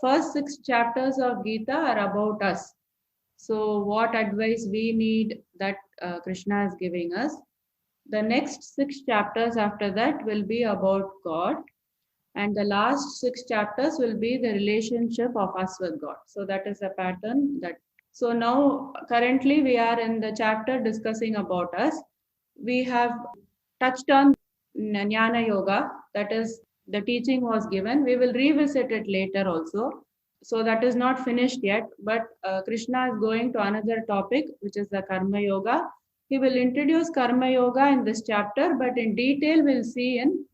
first 6 chapters of Gita are about us. So what advice we need, that Krishna is giving us. The next 6 chapters after that will be about God. And the last 6 chapters will be the relationship of us with God. So that is a pattern. So now currently we are in the chapter discussing about us. We have touched on Jnana Yoga, that is the teaching was given. We will revisit it later also. So that is not finished yet, but Krishna is going to another topic, which is the Karma Yoga. He will introduce Karma Yoga in this chapter, but in detail we'll see in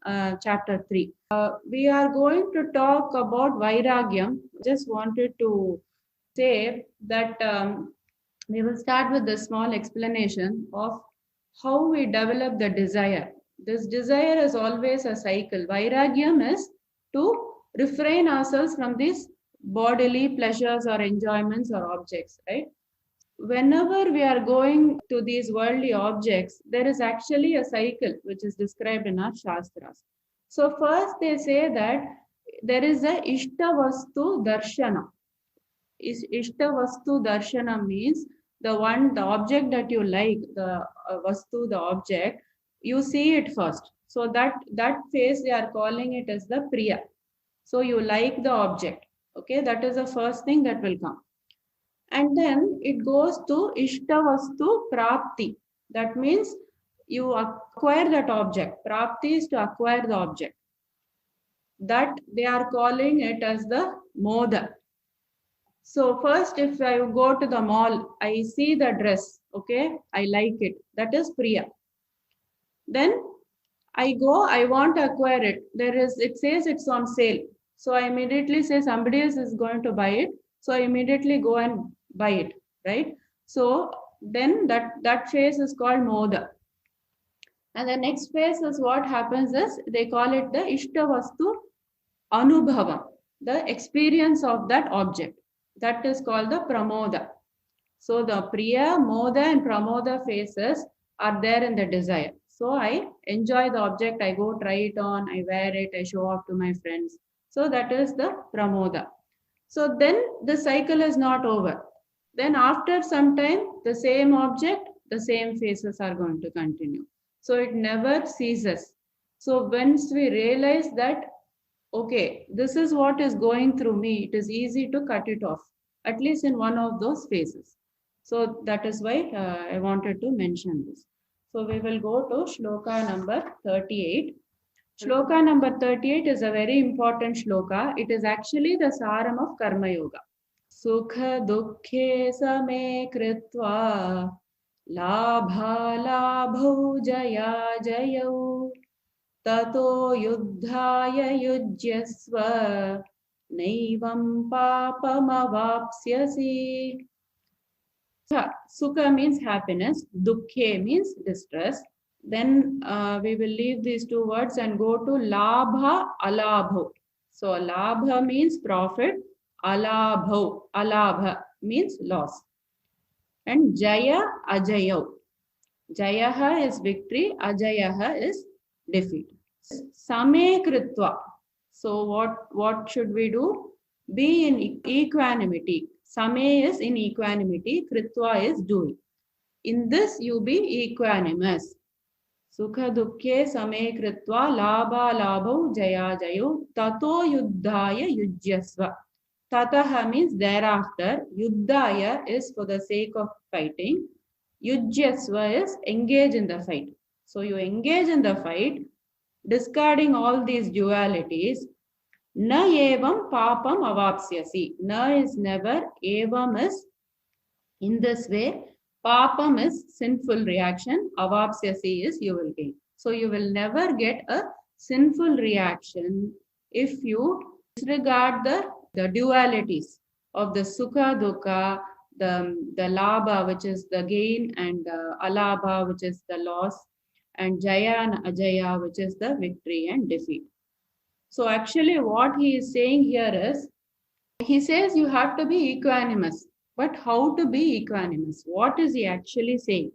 chapter 3. We are going to talk about Vairagyam. Just wanted to say that we will start with a small explanation of how we develop the desire. This desire is always a cycle. Vairagyam is to refrain ourselves from these bodily pleasures or enjoyments or objects, right? Whenever we are going to these worldly objects, there is actually a cycle which is described in our Shastras. So first they say that there is a Ishtavastu Darshana. Ishtavastu Darshana means the object that you like, the Vastu, the object, you see it first. So that phase they are calling it as the Priya. So you like the object. Okay, that is the first thing that will come. And then it goes to Ishtavastu Prapti. That means you acquire that object. Prapti is to acquire the object. That they are calling it as the Moda. So first, if I go to the mall, I see the dress, okay, I like it. That is Priya. Then I go, I want to acquire it. It says it's on sale. So I immediately say somebody else is going to buy it. So I immediately go and buy it, right? So then that phase is called Moda. And the next phase is what happens is they call it the Ishtavastu Anubhava, the experience of that object. That is called the Pramoda. So the Priya, Moda and Pramoda phases are there in the desire. So I enjoy the object, I go try it on, I wear it, I show off to my friends. So that is the Pramoda. So then the cycle is not over. Then after some time, the same object, the same phases are going to continue. So it never ceases. So once we realize that, okay, this is what is going through me, it is easy to cut it off, at least in one of those phases. So that is why I wanted to mention this. So we will go to shloka number 38. Shloka number 38 is a very important shloka. It is actually the saram of Karma Yoga. Sukha dukkhe same kritva labha labhau jaya jayau tato yuddhaya yujyasva naivam papam avapsyasi. Sukha means happiness, dukkhe means distress. Then we will leave these two words and go to labha alabho. So labha means profit, alabha means loss. And jaya ajayau. Jayaha is victory, ajayaha is defeat. Same kritva. So what should we do? Be in equanimity. Same is in equanimity, kritva is doing. In this you be equanimous. Sukha dukkhe same kritva labha labhau jaya jayo tato yuddhaya yujyasva. Tataha means thereafter. Yuddhaya is for the sake of fighting. Yujyasva is engage in the fight. So you engage in the fight, discarding all these dualities. Na evam papam avapsyasi. Na is never, evam is in this way. Papam is sinful reaction, avapsyasi is you will gain. So you will never get a sinful reaction if you disregard the dualities of the sukha dukkha, the labha, which is the gain, and alabha, which is the loss, and jaya and ajaya, which is the victory and defeat. So actually what he is saying here is, he says you have to be equanimous. But how to be equanimous? What is he actually saying?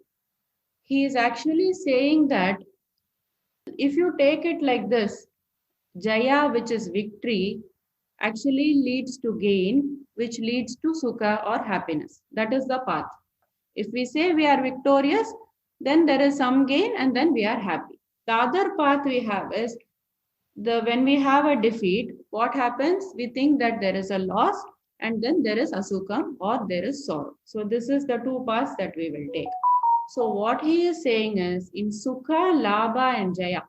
He is actually saying that if you take it like this, jaya, which is victory, actually leads to gain, which leads to sukha or happiness. That is the path. If we say we are victorious, then there is some gain and then we are happy. The other path we have is when we have a defeat, what happens? We think that there is a loss and then there is asukam or there is sorrow. So this is the two paths that we will take. So what he is saying is in sukha, labha and jaya,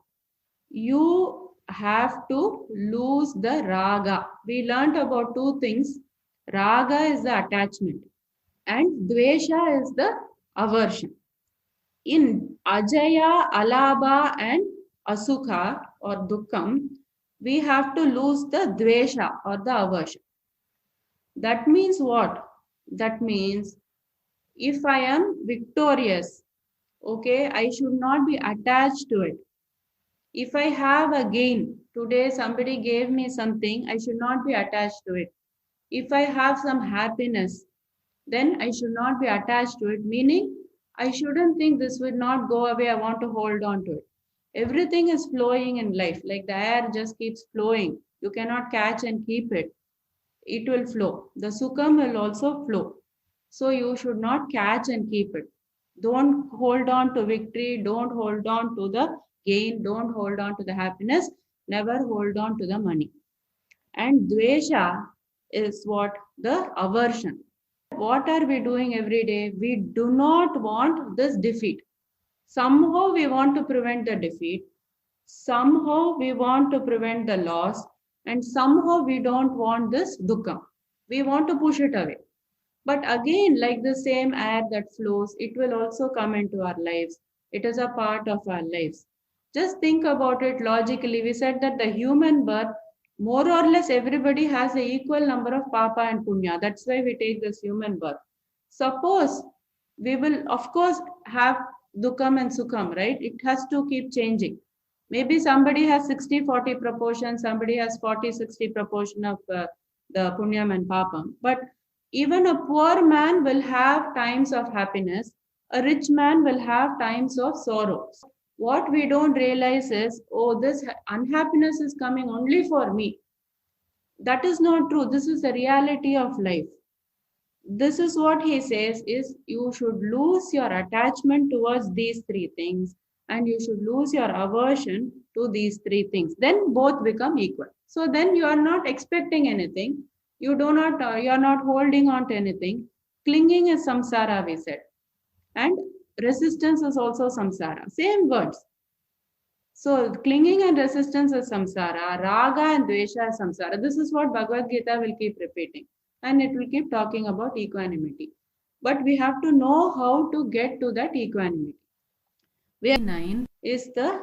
you have to lose the raga. We learnt about two things. Raga is the attachment and dvesha is the aversion. In ajaya, alaba and asukha or dukkam, we have to lose the dvesha or the aversion. That means what? That means if I am victorious, okay, I should not be attached to it. If I have a gain, today somebody gave me something, I should not be attached to it. If I have some happiness, then I should not be attached to it, meaning I shouldn't think this will not go away, I want to hold on to it. Everything is flowing in life, like the air just keeps flowing. You cannot catch and keep it. It will flow. The sukham will also flow. So you should not catch and keep it. Don't hold on to victory. Don't hold on to the gain. Don't hold on to the happiness. Never hold on to the money. And dvesha is what? The aversion. What are we doing every day? We do not want this defeat. Somehow we want to prevent the defeat. Somehow we want to prevent the loss. And somehow we don't want this dukkha. We want to push it away. But again, like the same air that flows, it will also come into our lives. It is a part of our lives. Just think about it logically. We said that the human birth, more or less everybody has an equal number of papa and punya. That's why we take this human birth. Suppose we will, of course, have dukkam and sukham, right? It has to keep changing. Maybe somebody has 60-40 proportion, somebody has 40-60 proportion of the punyam and papam. But even a poor man will have times of happiness. A rich man will have times of sorrow. What we don't realize is, oh, this unhappiness is coming only for me. That is not true. This is the reality of life. This is what he says is you should lose your attachment towards these three things and you should lose your aversion to these three things. Then both become equal. So then you are not expecting anything. You are not holding on to anything. Clinging is samsara, we said. And resistance is also samsara. Same words. So clinging and resistance is samsara. Raga and dvesha is samsara. This is what Bhagavad Gita will keep repeating. And it will keep talking about equanimity. But we have to know how to get to that equanimity. 9 is the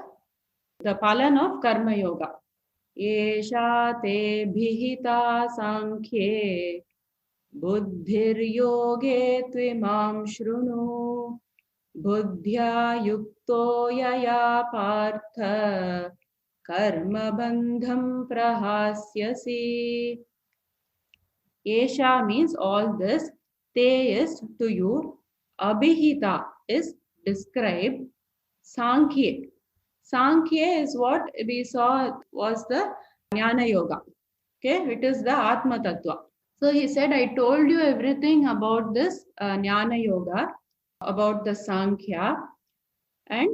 palan of karma yoga. Esha te bhihita sankhye buddhir yoge tvimam shrunu buddhya yukto yaya partha karma bandham prahasyasi. Esha means all this. Te is to you. Abhihita is described. Sankhya. Sankhya is what we saw was the Jnana Yoga. Okay, it is the Atma Tattva. So he said, I told you everything about this Jnana Yoga, about the Sankhya, and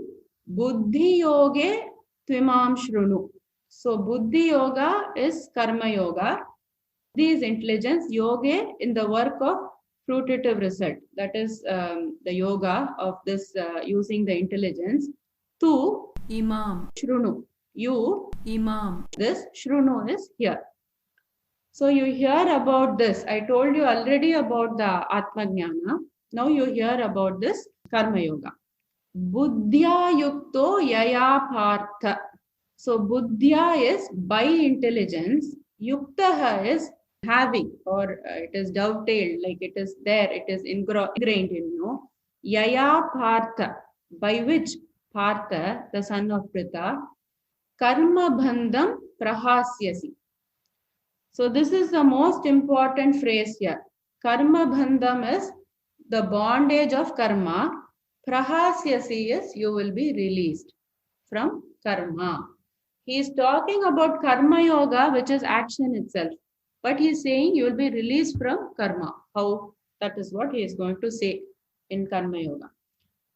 Buddhi Yoge Tvimam Shrunu. So Buddhi Yoga is Karma Yoga. Buddhi is intelligence, Yoga in the work of fruitative result. That is the yoga of this using the intelligence. To Imam Shrunu. You Imam. This Shrunu is here. So you hear about this. I told you already about the Atma Jnana. Now you hear about this Karma Yoga. Buddhya Yukto Yaya Partha. So Buddhya is by intelligence. Yuktaha is having, or it is dovetailed, like it is there, it is ingrained in you. Yaya Partha, by which Partha, the son of Pritha, karma bandham prahasyasi. So this is the most important phrase here. Karma bandham is the bondage of karma. Prahasyasi is you will be released from karma. He is talking about karma yoga, which is action itself. But he is saying you will be released from karma. How? That is what he is going to say in Karma Yoga.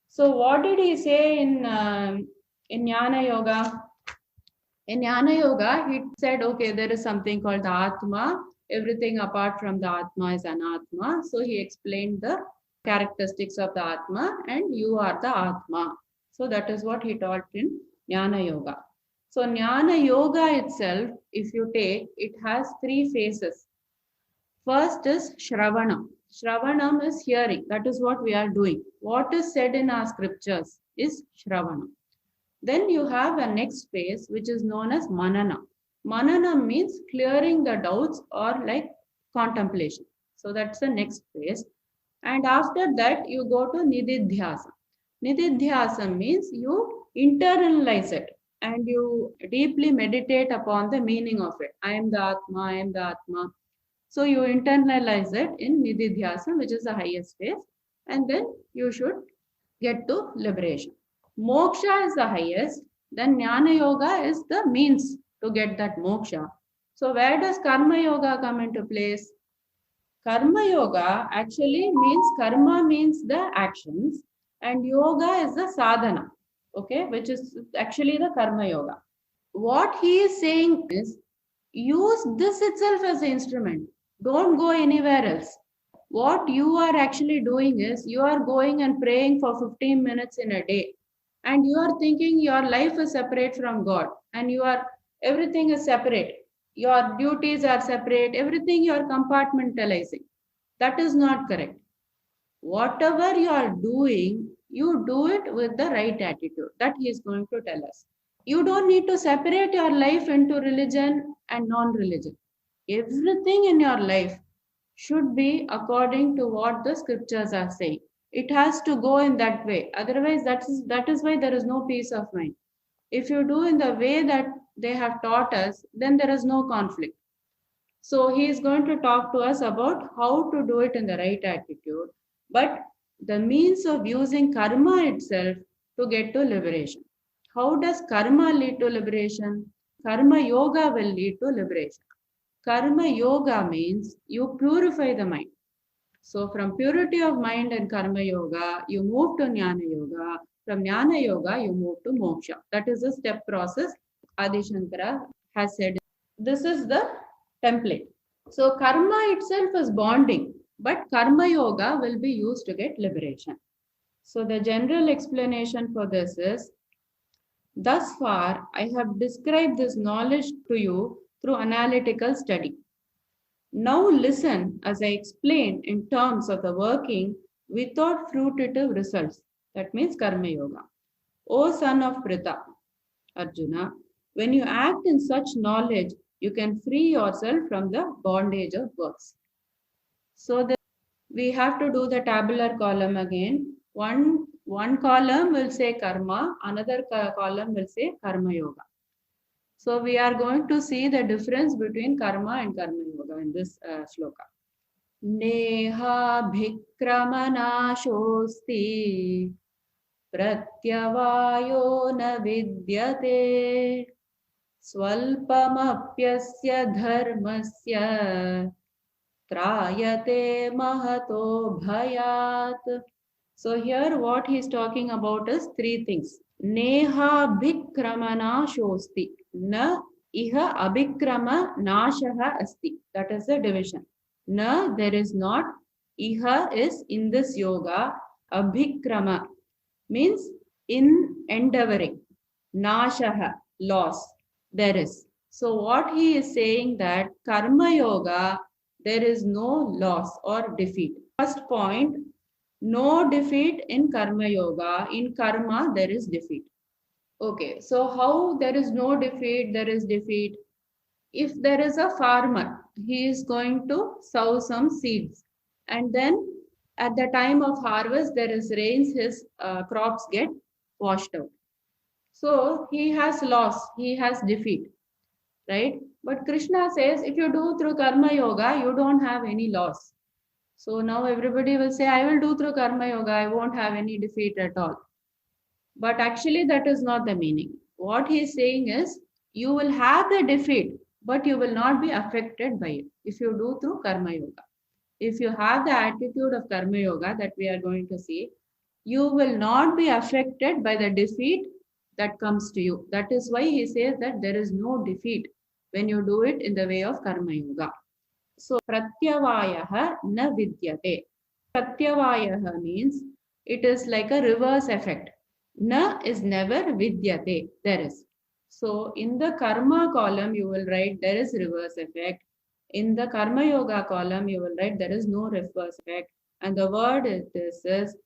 So what did he say in Jnana Yoga? In Jnana Yoga, he said, okay, there is something called the Atma. Everything apart from the Atma is Anatma. So he explained the characteristics of the Atma, and you are the Atma. So that is what he taught in Jnana Yoga. So Jnana Yoga itself, if you take, it has three phases. First is Shravanam. Shravanam is hearing. That is what we are doing. What is said in our scriptures is Shravanam. Then you have a next phase which is known as Manana. Manana means clearing the doubts or like contemplation. So that's the next phase. And after that you go to Nididhyasa. Nididhyasa means you internalize it and you deeply meditate upon the meaning of it. I am the Atma, I am the Atma. So you internalize it in Nididhyasa, which is the highest phase, and then you should get to liberation. Moksha is the highest, then Jnana Yoga is the means to get that moksha. So where does Karma Yoga come into place? Karma Yoga actually means, karma means the actions and yoga is the sadhana, okay, which is actually the Karma Yoga. What he is saying is, use this itself as an instrument. Don't go anywhere else. What you are actually doing is, you are going and praying for 15 minutes in a day. And you are thinking your life is separate from God. And everything is separate. Your duties are separate. Everything you are compartmentalizing. That is not correct. Whatever you are doing, you do it with the right attitude. That he is going to tell us. You don't need to separate your life into religion and non-religion. Everything in your life should be according to what the scriptures are saying. It has to go in that way. Otherwise, that is why there is no peace of mind. If you do in the way that they have taught us, then there is no conflict. So he is going to talk to us about how to do it in the right attitude, but the means of using karma itself to get to liberation. How does karma lead to liberation? Karma yoga will lead to liberation. Karma yoga means you purify the mind. So from purity of mind and karma yoga, you move to Jnana Yoga. From Jnana Yoga, you move to moksha. That is the step process Adi Shankara has said. This is the template. So karma itself is bonding, but karma yoga will be used to get liberation. So the general explanation for this is, thus far I have described this knowledge to you through analytical study. Now listen as I explain in terms of the working without fruitive results. That means karma yoga. O son of Pritha, Arjuna, when you act in such knowledge, you can free yourself from the bondage of works. So we have to do the tabular column again. One column will say karma, another column will say karma yoga. So we are going to see the difference between karma and karma yoga in this shloka. Neha bhikramanashosti pratyavayo na vidyate swalpamapyasya dharmasya trayate mahato bhayat. So here what he is talking about is three things. Neha bhikramana shosti. Na iha abhikrama nashaha asti. That is the division. Na, there is not. Iha is in this yoga. Abhikrama means in endeavoring. Nashaha, loss. There is. So what he is saying that karma yoga, there is no loss or defeat. First point, no defeat in karma yoga. In karma, there is defeat. Okay, so how there is no defeat, there is defeat? If there is a farmer, he is going to sow some seeds. And then at the time of harvest, there is rains, his crops get washed out. So he has loss, he has defeat, right? But Krishna says, if you do through karma yoga, you don't have any loss. So now everybody will say, I will do through karma yoga, I won't have any defeat at all. But actually that is not the meaning. What he is saying is, you will have the defeat, but you will not be affected by it if you do through Karma Yoga. If you have the attitude of Karma Yoga that we are going to see, you will not be affected by the defeat that comes to you. That is why he says that there is no defeat when you do it in the way of Karma Yoga. So, Pratyavayaha na vidyate. Pratyavayaha means it is like a reverse effect. Na is never vidyate. There is. So, in the karma column, you will write there is reverse effect. In the Karma Yoga column, you will write there is no reverse effect. And the word is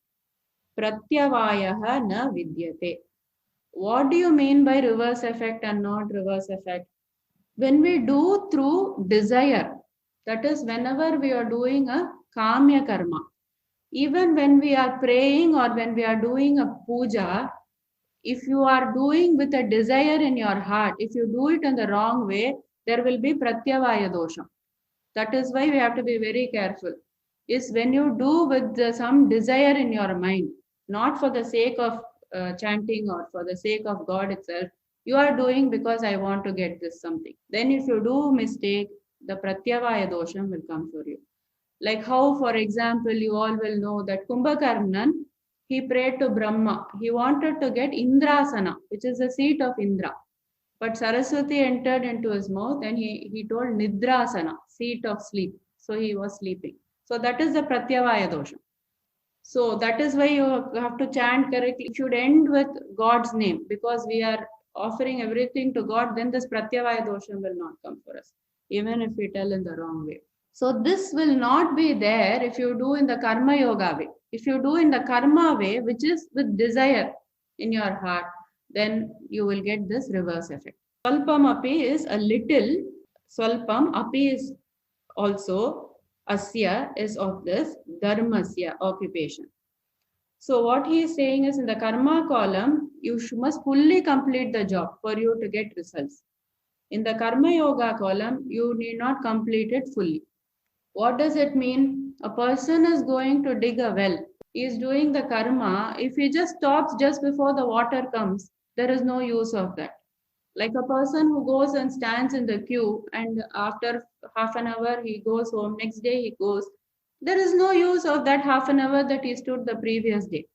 Pratyavayaha na vidyate. What do you mean by reverse effect and not reverse effect? When we do through desire, that is whenever we are doing a kamya karma, even when we are praying or when we are doing a puja, if you are doing with a desire in your heart, if you do it in the wrong way, there will be pratyavaya dosha. That is why we have to be very careful. Is when you do with some desire in your mind, not for the sake of chanting or for the sake of God itself, you are doing because I want to get this something. Then if you do mistake, the pratyavaya dosham will come for you. Like how, for example, you all will know that Kumbhakarnan, he prayed to Brahma. He wanted to get Indrasana, which is the seat of Indra. But Saraswati entered into his mouth and he told Nidrasana, seat of sleep. So he was sleeping. So that is the Pratyavaya dosha. So that is why you have to chant correctly. It should end with God's name because we are offering everything to God, then this Pratyavaya dosha will not come for us, even if we tell in the wrong way. So this will not be there if you do in the Karma Yoga way. If you do in the Karma way, which is with desire in your heart, then you will get this reverse effect. Swalpam api is a little, swalpam api is also asya is of this dharmasya occupation. So what he is saying is in the karma column, you must fully complete the job for you to get results. In the karma yoga column, you need not complete it fully. What does it mean? A person is going to dig a well. He is doing the karma. If he just stops just before the water comes, there is no use of that. Like a person who goes and stands in the queue and after half an hour he goes home, next day he goes, there is no use of that half an hour that he stood the previous day.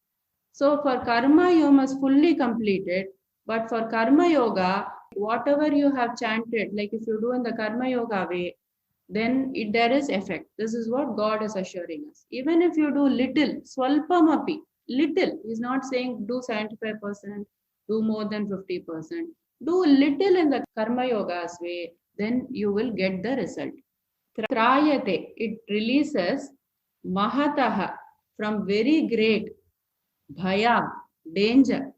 So for karma you must fully complete it, but for karma yoga, whatever you have chanted, like if you do in the karma yoga way, then there is effect. This is what God is assuring us. Even if you do little, swalpamapi, little, he's not saying do 75%, do more than 50%. Do little in the karma yoga's way, then you will get the result. Trayate, it releases mahataha, from very great, bhaya, danger.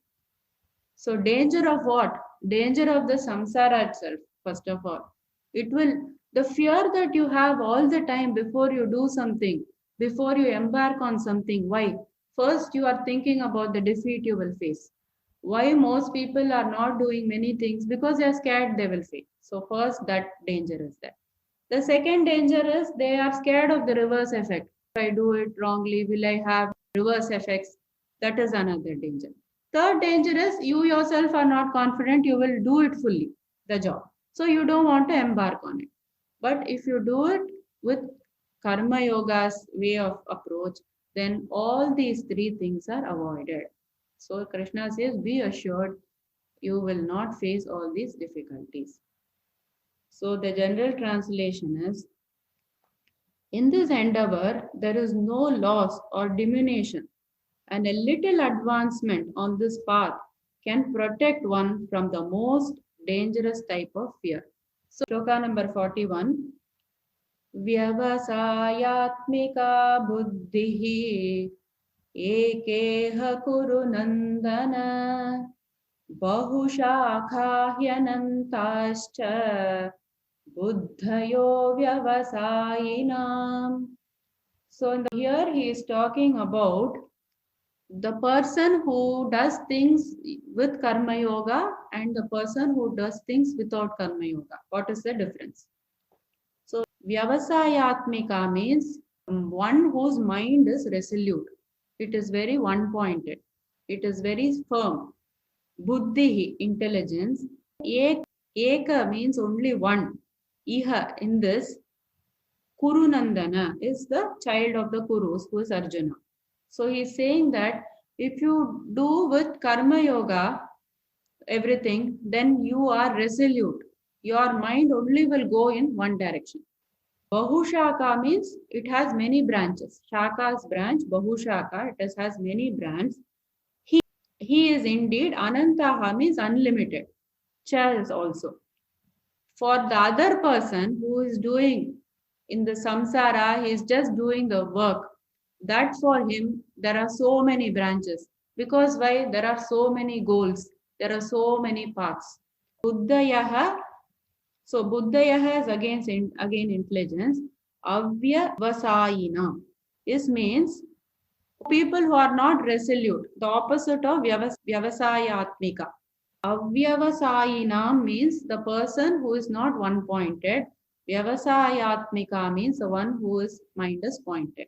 So danger of what? Danger of the samsara itself, first of all. It will, the fear that you have all the time before you do something, before you embark on something. Why? First, you are thinking about the defeat you will face. Why most people are not doing many things? Because they are scared they will fail. So first, that danger is there. The second danger is they are scared of the reverse effect. If I do it wrongly, will I have reverse effects? That is another danger. Third danger is you yourself are not confident you will do it fully, the job. So you don't want to embark on it. But if you do it with Karma Yoga's way of approach, then all these three things are avoided. So Krishna says, be assured you will not face all these difficulties. So the general translation is, in this endeavor, there is no loss or diminution, and a little advancement on this path can protect one from the most dangerous type of fear. So, shloka number 41. Vyavasayatmika buddhihi ekeha kuru nandana bahushakahyanantascha buddhayo vyavasayinam. So here he is talking about the person who does things with karma yoga and the person who does things without karma yoga. What is the difference? So vyavasayatmika means one whose mind is resolute. It is very one-pointed. It is very firm. Buddhi, intelligence. Eka means only one. Iha, in this, Kurunandana is the child of the Kurus, who is Arjuna. So he's saying that if you do with Karma Yoga everything, then you are resolute. Your mind only will go in one direction. Bahushaka means it has many branches. Shaka's branch, Bahushaka, it has many branches. He is indeed Anantaha means unlimited. Cha is also. For the other person who is doing in the samsara, he is just doing the work. That for him, there are so many branches. Because why? There are so many goals. There are so many paths. Buddhayaha. So Buddhayaha is again intelligence. Avyavasayina. This means people who are not resolute. The opposite of vyavasayatmika. Avyavasayina means the person who is not one-pointed. Vyavasayatmika means the one whose mind is pointed.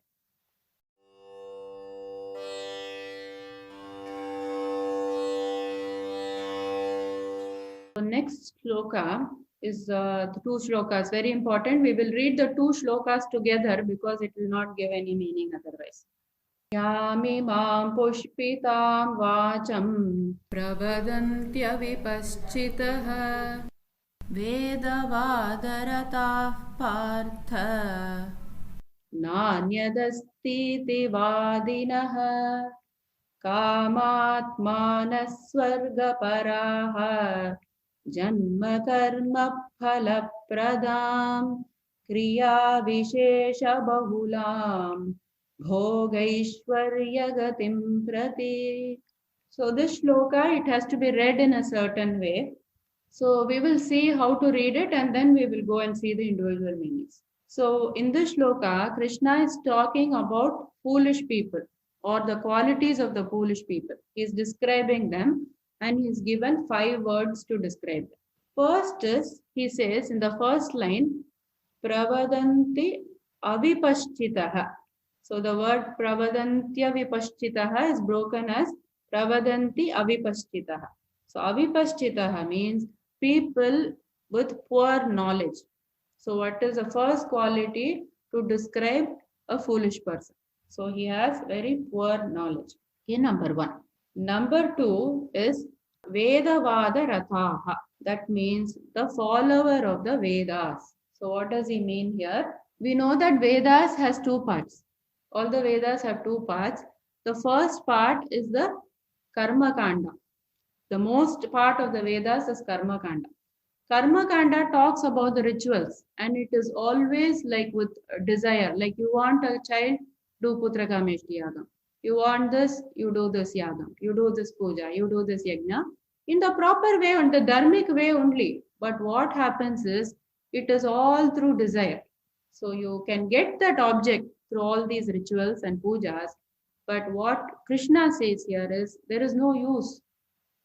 The next shloka is the two shlokas, very important. We will read the two shlokas together because it will not give any meaning otherwise. Yamimam pushpitam vacham प्रवदन्त्यविपश्चितः वेदवादरताः Partha नान्यदस्तीति वादिनः कामात्मानः स्वर्गपराः जन्म कर्म फलप्रदां क्रियाविशेषबहुलां भोगैश्वर्यगतिं प्रति. So this shloka, it has to be read in a certain way. So we will see how to read it and then we will go and see the individual meanings. So in this shloka, Krishna is talking about foolish people or the qualities of the foolish people. He is describing them and he is given 5 words to describe them. First is, he says in the first line, Pravadanti avipaschitaha. So the word Pravadantya vipaschitaha is broken as Pravadanti avipaschitaha. So avipaschitaha means people with poor knowledge. So what is the first quality to describe a foolish person? So he has very poor knowledge. Okay, number 1. Number 2 is Vedavada Rathaha. That means the follower of the Vedas. So what does he mean here? We know that Vedas has 2 parts. All the Vedas have 2 parts. The first part is the Karma Kanda. The most part of the Vedas is Karma Kanda. Karma Kanda talks about the rituals and it is always like with desire. Like you want a child, do Putra Kameshti Yagam. You want this, you do this Yagam. You do this Puja, you do this Yajna. In the proper way, in the dharmic way only. But what happens is, it is all through desire. So you can get that object through all these rituals and pujas. But what Krishna says here is, there is no use.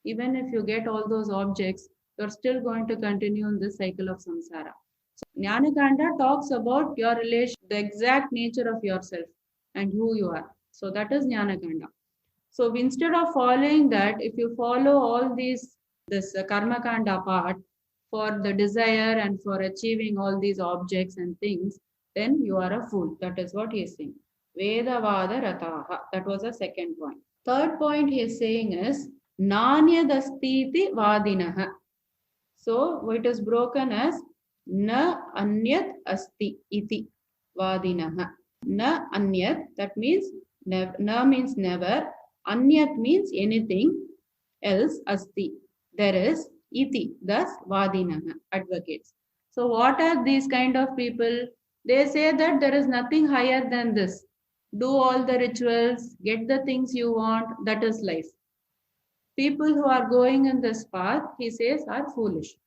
Even if you get all those objects, you're still going to continue in this cycle of samsara. So Jnana Kanda talks about your relation, the exact nature of yourself and who you are. So that is Jnana Kanda. So instead of following that, if you follow all this Karma Kanda part for the desire and for achieving all these objects and things, then you are a fool. That is what he is saying. Vedavada Rataha. That was the second point. Third point he is saying is Nanyadastiti Vadinaha. So it is broken as Na Anyat Asti Iti Vadinaha. Na Anyat, that means Na means never. Anyat means anything else, asti. There is iti, thus vadinaha, advocates. So what are these kind of people? They say that there is nothing higher than this. Do all the rituals, get the things you want, that is life. People who are going in this path, he says, are foolish.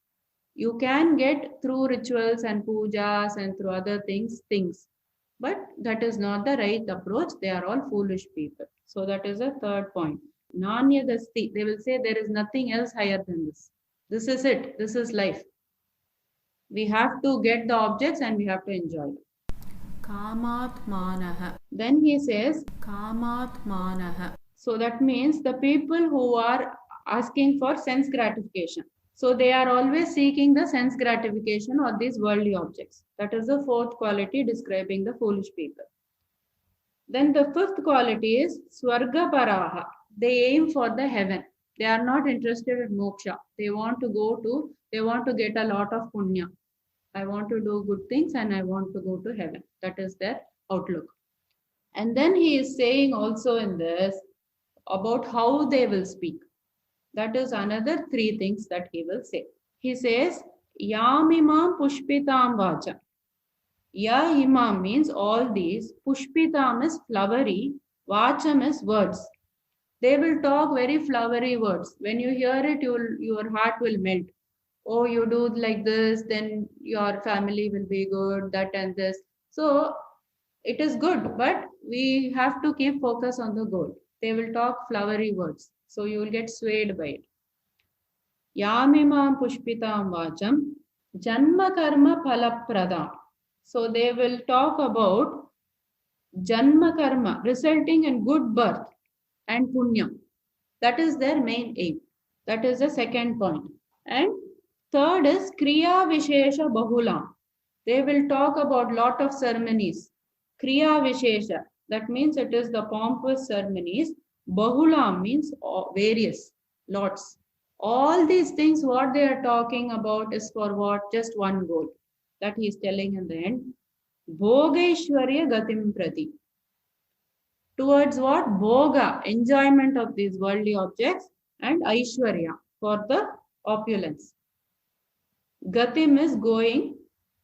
You can get through rituals and pujas and through other things. But that is not the right approach. They are all foolish people. So that is the third point. Nanyadasti. They will say there is nothing else higher than this. This is it. This is life. We have to get the objects and we have to enjoy it. Kamatmanaha. Then he says Kamatmanaha. So that means the people who are asking for sense gratification. So they are always seeking the sense gratification or these worldly objects. That is the fourth quality describing the foolish people. Then the fifth quality is Swarga Paraha. They aim for the heaven. They are not interested in moksha. They want to get a lot of punya. I want to do good things and I want to go to heaven. That is their outlook. And then he is saying also in this about how they will speak. That is another three things that he will say. He says, Yamimam pushpitam vacha. Ya imam means all these. Pushpitam is flowery. Vacham is words. They will talk very flowery words. When you hear it, your heart will melt. Oh, you do like this, then your family will be good, that and this. So it is good, but we have to keep focus on the goal. They will talk flowery words. So you will get swayed by it. Yamimam pushpitam vacham janma karma phalapradam. So they will talk about janma karma, resulting in good birth and punya. That is their main aim. That is the second point. And third is kriya vishesha bahulam. They will talk about lot of ceremonies. Kriya vishesha, that means it is the pompous ceremonies. Bahulam means various, lots. All these things, what they are talking about is for what? Just one goal. That he is telling in the end. Bhogaishwarya gatim prati. Towards what? Bhoga, enjoyment of these worldly objects, and Aishwarya, for the opulence. Gatim is going,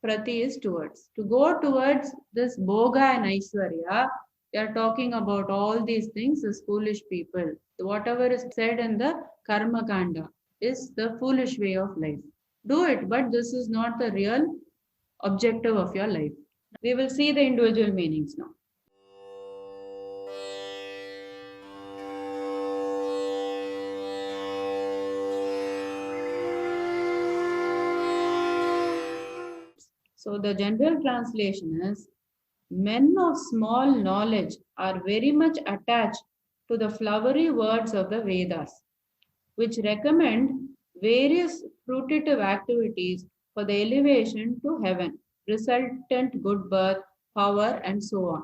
Prati is towards. To go towards this Bhoga and Aishwarya, they are talking about all these things as foolish people. Whatever is said in the Karma Kanda is the foolish way of life. Do it, but this is not the real objective of your life. We will see the individual meanings now. So the general translation is, men of small knowledge are very much attached to the flowery words of the Vedas, which recommend various fruitive activities for the elevation to heaven, resultant good birth, power, and so on.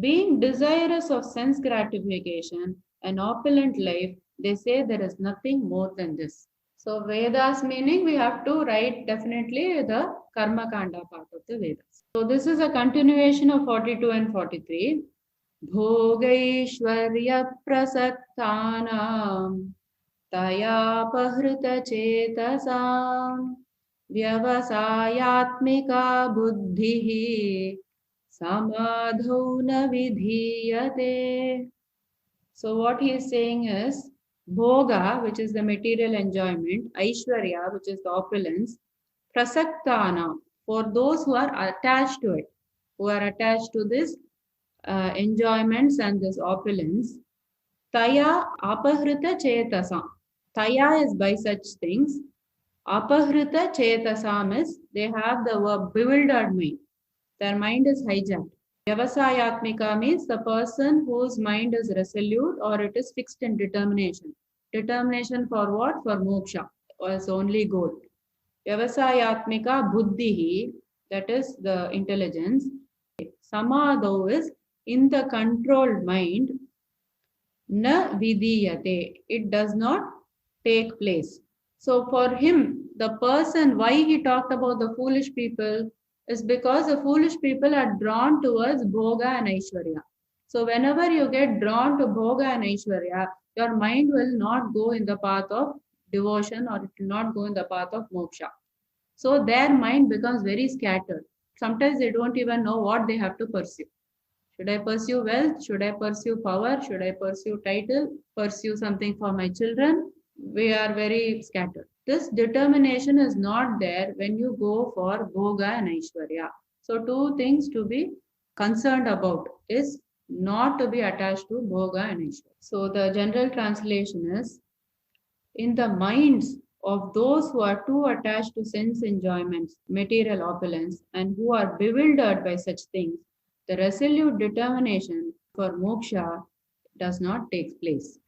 Being desirous of sense gratification and opulent life, they say there is nothing more than this. So Vedas meaning we have to write definitely the Karma Kanda part of the Vedas. So this is a continuation of 42 and 43. Bhogaishwarya prasaktanam taya pahrita chetasam vyavasayatmika buddhihi samadhau na vidhiyate. So what he is saying is, Bhoga, which is the material enjoyment, Aishwarya, which is the opulence, Prasaktana, for those who are attached to it, who are attached to this enjoyments and this opulence, Taya apahrita chetasam. Taya is by such things. Apahrita chetasam is, they have the bewildered mind. Their mind is hijacked. Vyavasayatmika means the person whose mind is resolute or it is fixed in determination. Determination for what? For moksha, or its only goal. Vyavasayatmika buddhihi, that is the intelligence. Samadho is in the controlled mind. Na vidiyate, it does not take place. So for him, the person, why he talked about the foolish people, is because the foolish people are drawn towards Bhoga and Aishwarya. So whenever you get drawn to Bhoga and Aishwarya, your mind will not go in the path of devotion or it will not go in the path of moksha. So their mind becomes very scattered. Sometimes they don't even know what they have to pursue. Should I pursue wealth? Should I pursue power? Should I pursue title? Pursue something for my children? We are very scattered. This determination is not there when you go for Bhoga and Aishwarya. So two things to be concerned about is not to be attached to Bhoga and Aishwarya. So the general translation is, in the minds of those who are too attached to sense enjoyments, material opulence, and who are bewildered by such things, the resolute determination for moksha does not take place.